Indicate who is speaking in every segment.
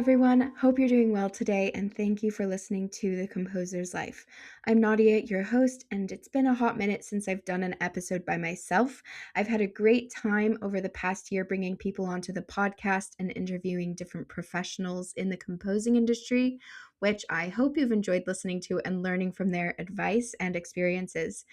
Speaker 1: everyone. Hope you're doing well today, and thank you for listening to The Composer's Life. I'm Nadia, your host, and it's been a hot minute since I've done an episode by myself. I've had a great time over the past year bringing people onto the podcast and interviewing different professionals in the composing industry, which I hope you've enjoyed listening to and learning from their advice and experiences.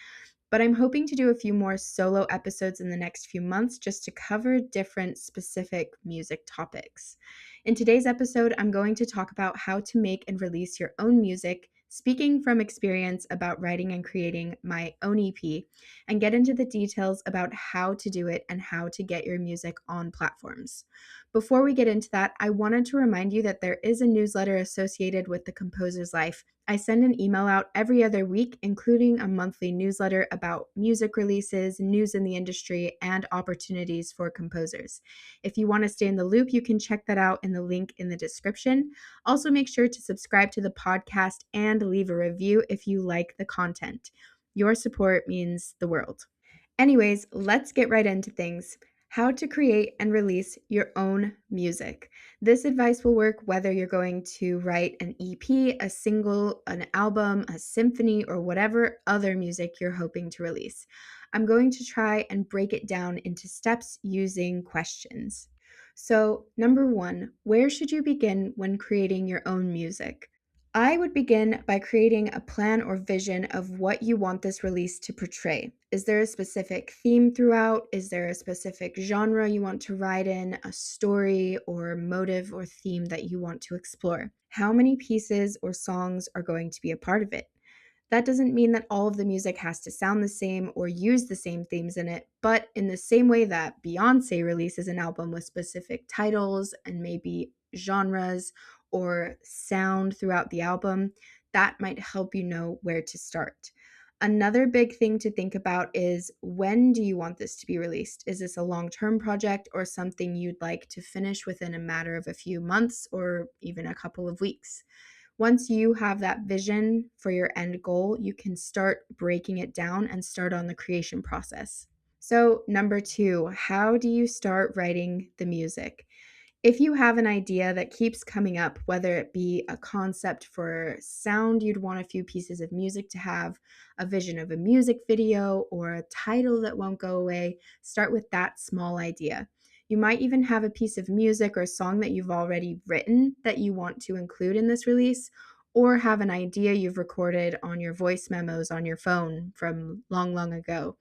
Speaker 1: But I'm hoping to do a few more solo episodes in the next few months just to cover different specific music topics. In today's episode, I'm going to talk about how to make and release your own music, speaking from experience about writing and creating my own EP, and get into the details about how to do it and how to get your music on platforms. Before we get into that, I wanted to remind you that there is a newsletter associated with The Composer's Life. I send an email out every other week, including a monthly newsletter about music releases, news in the industry, and opportunities for composers. If you want to stay in the loop, you can check that out in the link in the description. Also, make sure to subscribe to the podcast and leave a review if you like the content. Your support means the world. Anyways, let's get right into things. How to create and release your own music. This advice will work whether you're going to write an EP, a single, an album, a symphony, or whatever other music you're hoping to release. I'm going to try and break it down into steps using questions. So, number one, where should you begin when creating your own music? I would begin by creating a plan or vision of what you want this release to portray. Is there a specific theme throughout? Is there a specific genre you want to write in, a story or motive or theme that you want to explore? How many pieces or songs are going to be a part of it? That doesn't mean that all of the music has to sound the same or use the same themes in it, but in the same way that Beyoncé releases an album with specific titles and maybe genres or sound throughout the album, that might help you know where to start. Another big thing to think about is, when do you want this to be released? Is this a long-term project or something you'd like to finish within a matter of a few months or even a couple of weeks? Once you have that vision for your end goal, you can start breaking it down and start on the creation process. So, number two, how do you start writing the music? If you have an idea that keeps coming up, whether it be a concept for sound you'd want a few pieces of music to have, a vision of a music video, or a title that won't go away, start with that small idea. You might even have a piece of music or song that you've already written that you want to include in this release, or have an idea you've recorded on your voice memos on your phone from long, long ago.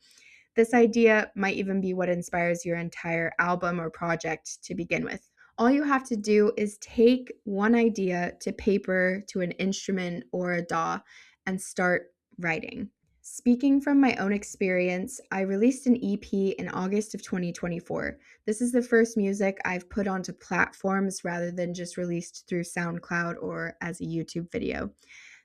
Speaker 1: This idea might even be what inspires your entire album or project to begin with. All you have to do is take one idea to paper, to an instrument or a DAW, and start writing. Speaking from my own experience, I released an EP in August of 2024. This is the first music I've put onto platforms rather than just released through SoundCloud or as a YouTube video.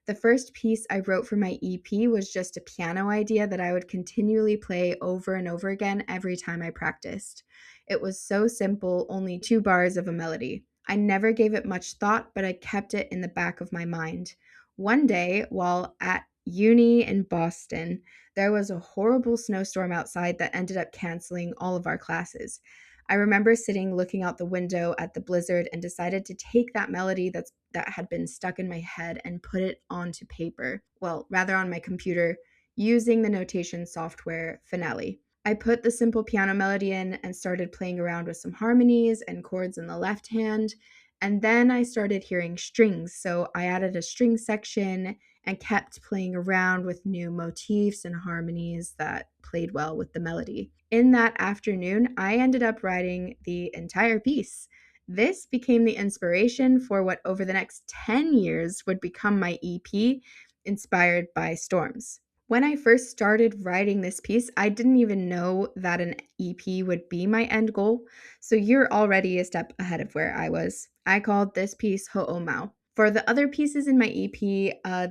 Speaker 1: The first piece I wrote for my EP was just a piano idea that I would continually play over and over again every time I practiced. It was so simple, only 2 bars of a melody. I never gave it much thought, but I kept it in the back of my mind. One day, while at uni in Boston, there was a horrible snowstorm outside that ended up canceling all of our classes. I remember sitting looking out the window at the blizzard and decided to take that melody that had been stuck in my head and put it onto paper. Well, rather on my computer, using the notation software Finale. I put the simple piano melody in and started playing around with some harmonies and chords in the left hand. And then I started hearing strings, so I added a string section and kept playing around with new motifs and harmonies that played well with the melody. In that afternoon, I ended up writing the entire piece. This became the inspiration for what over the next 10 years would become my EP, inspired by storms. When I first started writing this piece, I didn't even know that an EP would be my end goal, so you're already a step ahead of where I was. I called this piece Ho'omau. For the other pieces in my EP,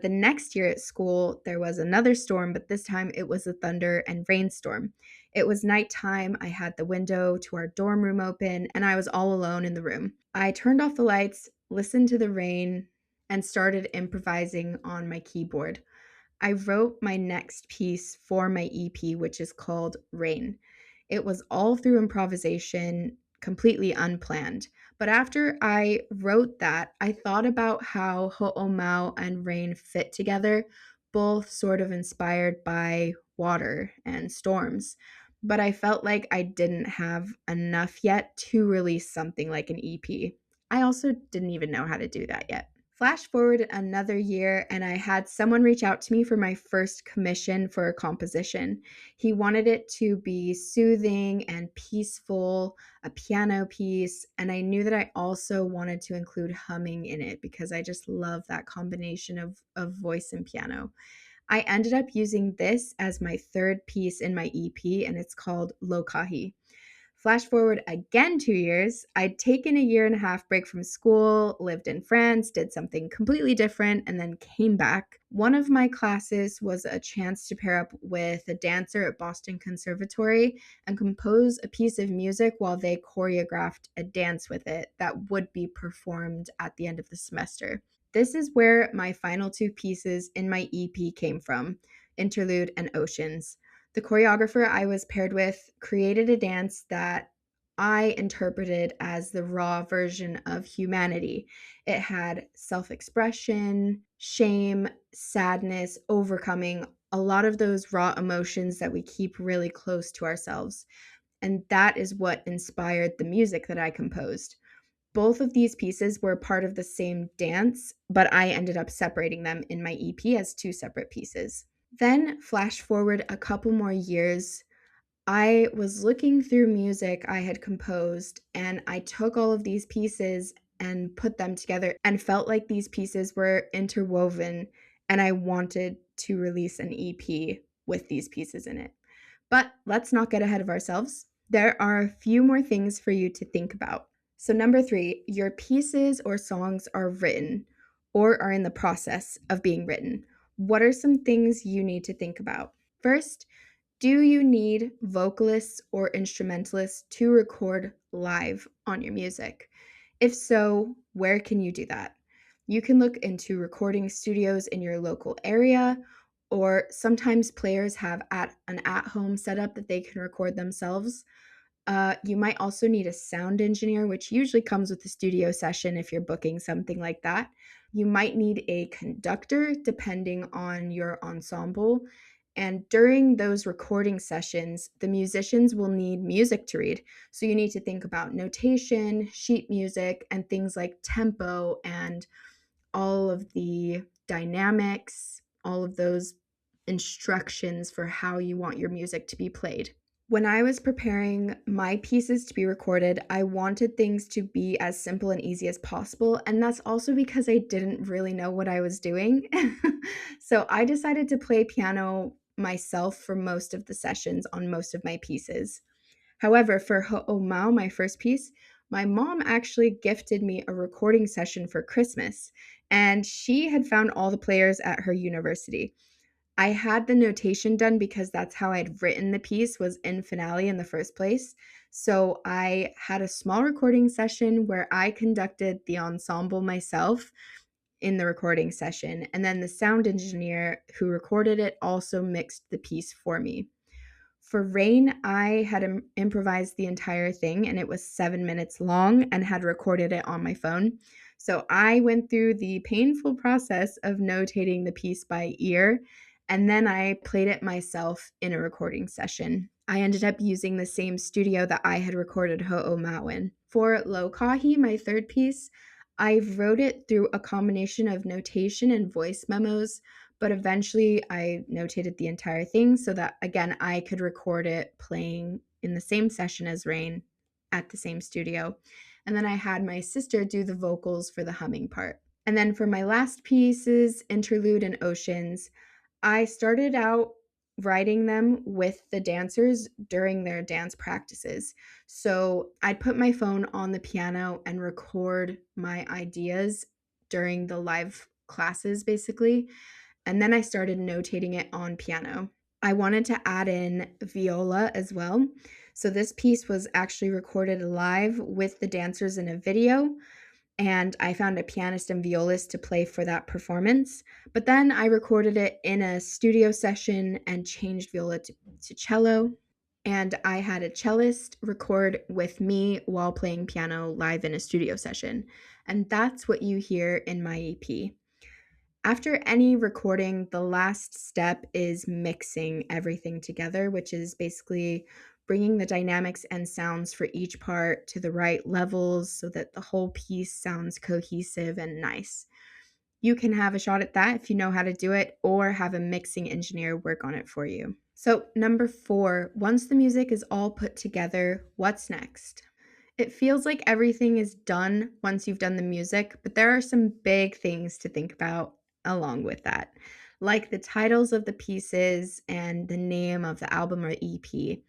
Speaker 1: the next year at school, there was another storm, but this time it was a thunder and rainstorm. It was nighttime, I had the window to our dorm room open, and I was all alone in the room. I turned off the lights, listened to the rain, and started improvising on my keyboard. I wrote my next piece for my EP, which is called Rain. It was all through improvisation, completely unplanned. But after I wrote that, I thought about how Ho'omau and rain fit together, both sort of inspired by water and storms. But I felt like I didn't have enough yet to release something like an EP. I also didn't even know how to do that yet. Flash forward another year, and I had someone reach out to me for my first commission for a composition. He wanted it to be soothing and peaceful, a piano piece, and I knew that I also wanted to include humming in it because I just love that combination of voice and piano. I ended up using this as my third piece in my EP, and it's called Lokahi. Flash forward again 2 years, I'd taken a year and a half break from school, lived in France, did something completely different, and then came back. One of my classes was a chance to pair up with a dancer at Boston Conservatory and compose a piece of music while they choreographed a dance with it that would be performed at the end of the semester. This is where my final two pieces in my EP came from, Interlude and Oceans. The choreographer I was paired with created a dance that I interpreted as the raw version of humanity. It had self expression, shame, sadness, overcoming a lot of those raw emotions that we keep really close to ourselves. And that is what inspired the music that I composed. Both of these pieces were part of the same dance, but I ended up separating them in my EP as two separate pieces. Then, flash forward a couple more years, I was looking through music I had composed, and I took all of these pieces and put them together and felt like these pieces were interwoven, and I wanted to release an EP with these pieces in it. But let's not get ahead of ourselves. There are a few more things for you to think about. So, number three, your pieces or songs are written or are in the process of being written. What are some things you need to think about? First, do you need vocalists or instrumentalists to record live on your music? If so, where can you do that? You can look into recording studios in your local area, or sometimes players have an at-home setup that they can record themselves. You might also need a sound engineer, which usually comes with a studio session if you're booking something like that. You might need a conductor depending on your ensemble. And during those recording sessions, the musicians will need music to read. So you need to think about notation, sheet music, and things like tempo and all of the dynamics, all of those instructions for how you want your music to be played. When I was preparing my pieces to be recorded, I wanted things to be as simple and easy as possible. And that's also because I didn't really know what I was doing. So I decided to play piano myself for most of the sessions on most of my pieces. However, for Ho'omau, my first piece, my mom actually gifted me a recording session for Christmas, and she had found all the players at her university. I had the notation done because that's how I'd written the piece was in finale in the first place. So I had a small recording session where I conducted the ensemble myself in the recording session, and then the sound engineer who recorded it also mixed the piece for me. For Rain, I had improvised the entire thing, and it was 7 minutes long and had recorded it on my phone. So I went through the painful process of notating the piece by ear, and then I played it myself in a recording session. I ended up using the same studio that I had recorded Ho'omau in. For Lokahi, my third piece, I wrote it through a combination of notation and voice memos, but eventually I notated the entire thing so that, again, I could record it playing in the same session as Rain at the same studio. And then I had my sister do the vocals for the humming part. And then for my last pieces, Interlude and Oceans, I started out writing them with the dancers during their dance practices. So I'd put my phone on the piano and record my ideas during the live classes, basically. And then I started notating it on piano. I wanted to add in viola as well. So this piece was actually recorded live with the dancers in a video, and I found a pianist and violist to play for that performance. But then I recorded it in a studio session and changed viola to cello. and I had a cellist record with me while playing piano live in a studio session. And that's what you hear in my EP. After any recording, the last step is mixing everything together, which is basically bringing the dynamics and sounds for each part to the right levels so that the whole piece sounds cohesive and nice. You can have a shot at that if you know how to do it, or have a mixing engineer work on it for you. So, number 4, once the music is all put together, what's next? It feels like everything is done once you've done the music, but there are some big things to think about along with that, like the titles of the pieces and the name of the album or EP.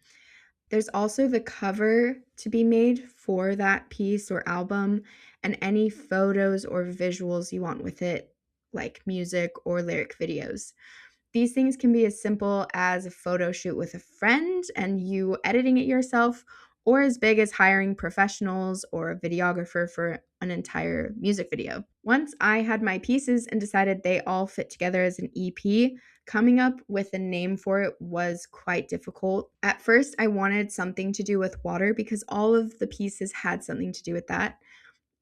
Speaker 1: There's also the cover to be made for that piece or album, and any photos or visuals you want with it, like music or lyric videos. These things can be as simple as a photo shoot with a friend and you editing it yourself, or as big as hiring professionals or a videographer for an entire music video. Once I had my pieces and decided they all fit together as an EP, coming up with a name for it was quite difficult. At first, I wanted something to do with water because all of the pieces had something to do with that.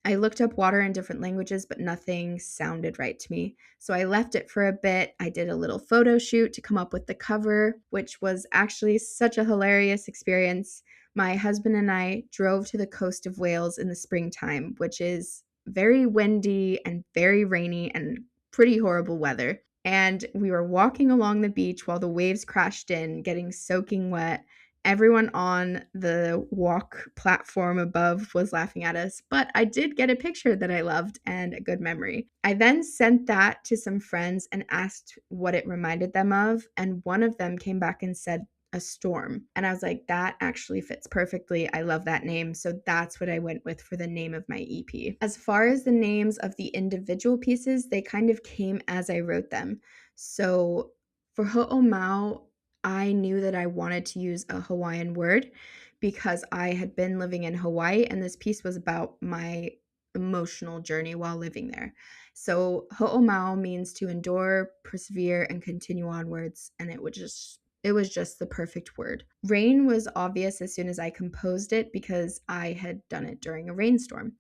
Speaker 1: I looked up water in different languages, but nothing sounded right to me. So I left it for a bit. I did a little photo shoot to come up with the cover, which was actually such a hilarious experience. My husband and I drove to the coast of Wales in the springtime, which is very windy and very rainy and pretty horrible weather. And we were walking along the beach while the waves crashed in, getting soaking wet. Everyone on the walk platform above was laughing at us, but I did get a picture that I loved and a good memory. I then sent that to some friends and asked what it reminded them of, and one of them came back and said a storm. And I was like, that actually fits perfectly. I love that name. So that's what I went with for the name of my EP. As far as the names of the individual pieces, they kind of came as I wrote them. So for Ho'omau, I knew that I wanted to use a Hawaiian word because I had been living in Hawaii and this piece was about my emotional journey while living there. So Ho'omau means to endure, persevere, and continue onwards, and it was just the perfect word. Rain was obvious as soon as I composed it because I had done it during a rainstorm.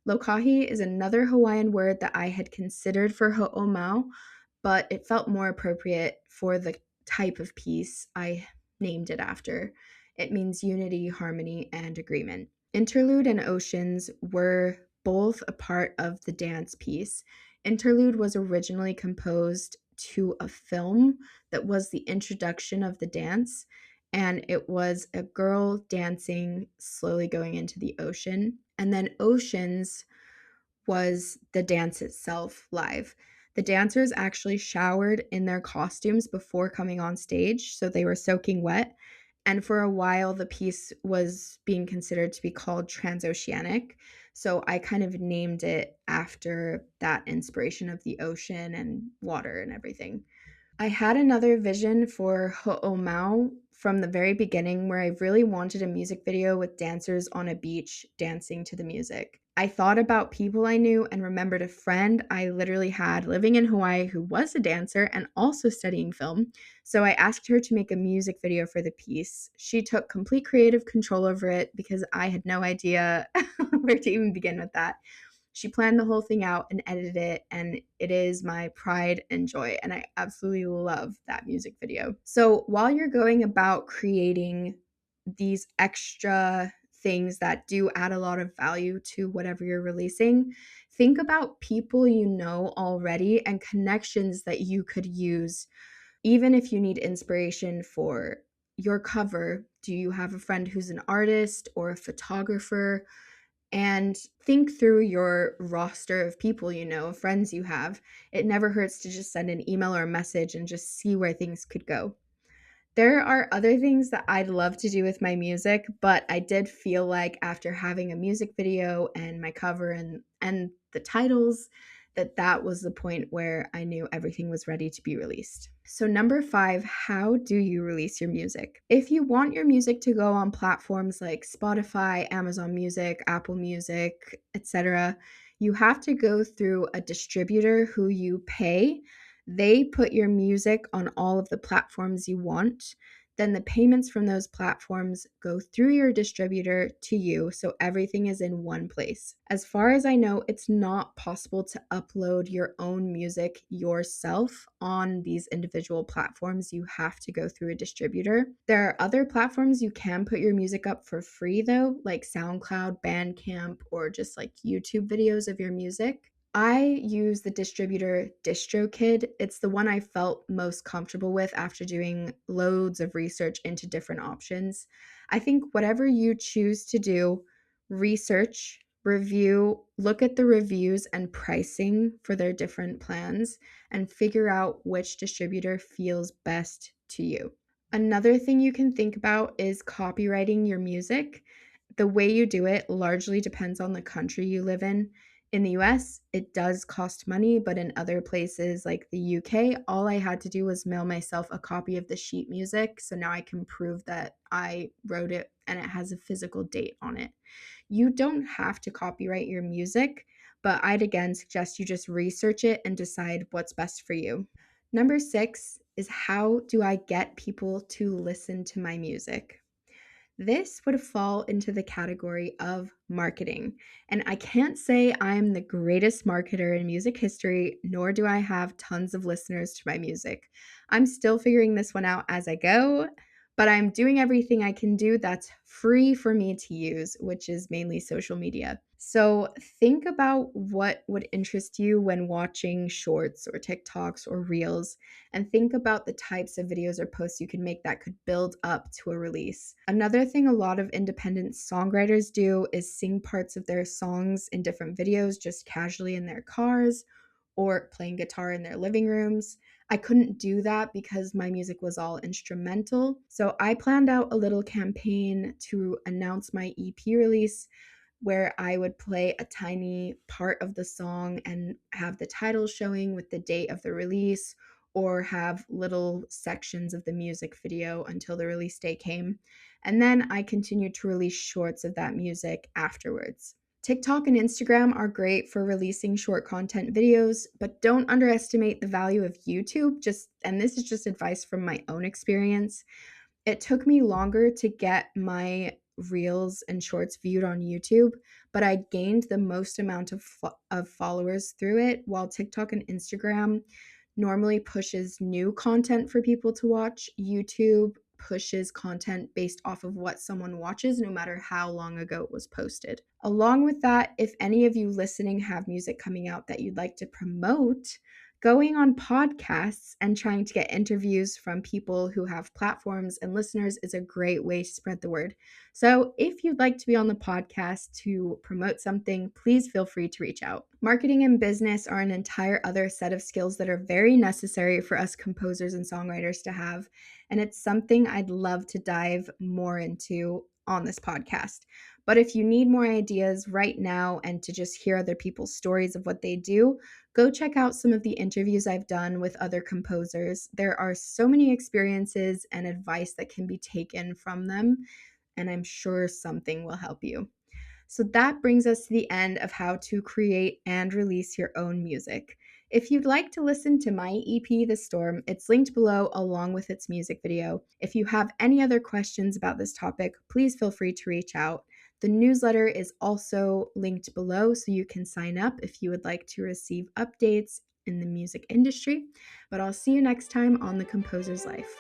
Speaker 1: Lokahi is another Hawaiian word that I had considered for Ho'omau, but it felt more appropriate for the type of piece I named it after. It means unity, harmony, and agreement. Interlude and Oceans were both a part of the dance piece. Interlude was originally composed to a film that was the introduction of the dance, and it was a girl dancing slowly going into the ocean. And then Oceans was the dance itself live. The dancers actually showered in their costumes before coming on stage, so they were soaking wet. And for a while, the piece was being considered to be called Transoceanic. So I kind of named it after that inspiration of the ocean and water and everything. I had another vision for Ho'omau from the very beginning where I really wanted a music video with dancers on a beach dancing to the music. I thought about people I knew and remembered a friend I literally had living in Hawaii who was a dancer and also studying film. So I asked her to make a music video for the piece. She took complete creative control over it because I had no idea where to even begin with that. She planned the whole thing out and edited it, and it is my pride and joy. And I absolutely love that music video. So while you're going about creating these extra things that do add a lot of value to whatever you're releasing, think about people you know already and connections that you could use. Even if you need inspiration for your cover, do you have a friend who's an artist or a photographer? And think through your roster of people you know, friends you have. It never hurts to just send an email or a message and just see where things could go. There are other things that I'd love to do with my music, but I did feel like after having a music video and my cover and the titles that was the point where I knew everything was ready to be released. So number 5, how do you release your music? If you want your music to go on platforms like Spotify, Amazon Music, Apple Music, etc., you have to go through a distributor who you pay. They put your music on all of the platforms you want. then the payments from those platforms go through your distributor to you, so everything is in one place. As far as I know, it's not possible to upload your own music yourself on these individual platforms. You have to go through a distributor. There are other platforms you can put your music up for free, though, like SoundCloud, Bandcamp, or just like YouTube videos of your music. I use the distributor DistroKid. It's the one I felt most comfortable with after doing loads of research into different options. I think whatever you choose to do, research, review, look at the reviews and pricing for their different plans, and figure out which distributor feels best to you. Another thing you can think about is copywriting your music. The way you do it largely depends on the country you live in. In the US, it does cost money, but in other places like the UK, all I had to do was mail myself a copy of the sheet music. So now I can prove that I wrote it and it has a physical date on it. You don't have to copyright your music, but I'd again suggest you just research it and decide what's best for you. Number 6 is, how do I get people to listen to my music? This would fall into the category of marketing. And I can't say I'm the greatest marketer in music history, nor do I have tons of listeners to my music. I'm still figuring this one out as I go, but I'm doing everything I can do that's free for me to use, which is mainly social media. So think about what would interest you when watching shorts or TikToks or reels, and think about the types of videos or posts you can make that could build up to a release. Another thing a lot of independent songwriters do is sing parts of their songs in different videos just casually in their cars or playing guitar in their living rooms. I couldn't do that because my music was all instrumental. So I planned out a little campaign to announce my EP release where I would play a tiny part of the song and have the title showing with the date of the release, or have little sections of the music video until the release day came. And then I continued to release shorts of that music afterwards. TikTok and Instagram are great for releasing short content videos, but don't underestimate the value of YouTube. And this is just advice from my own experience. It took me longer to get my reels and shorts viewed on YouTube, but I gained the most amount of followers through it, while TikTok and Instagram normally pushes new content for people to watch. YouTube pushes content based off of what someone watches, no matter how long ago it was posted. Along with that, if any of you listening have music coming out that you'd like to promote, going on podcasts and trying to get interviews from people who have platforms and listeners is a great way to spread the word. So, if you'd like to be on the podcast to promote something, please feel free to reach out. Marketing and business are an entire other set of skills that are very necessary for us composers and songwriters to have, and it's something I'd love to dive more into on this podcast. But if you need more ideas right now and to just hear other people's stories of what they do, go check out some of the interviews I've done with other composers. There are so many experiences and advice that can be taken from them, and I'm sure something will help you. So that brings us to the end of how to create and release your own music. If you'd like to listen to my EP, The Storm, it's linked below along with its music video. If you have any other questions about this topic, please feel free to reach out. The newsletter is also linked below, so you can sign up if you would like to receive updates in the music industry. But I'll see you next time on The Composer's Life.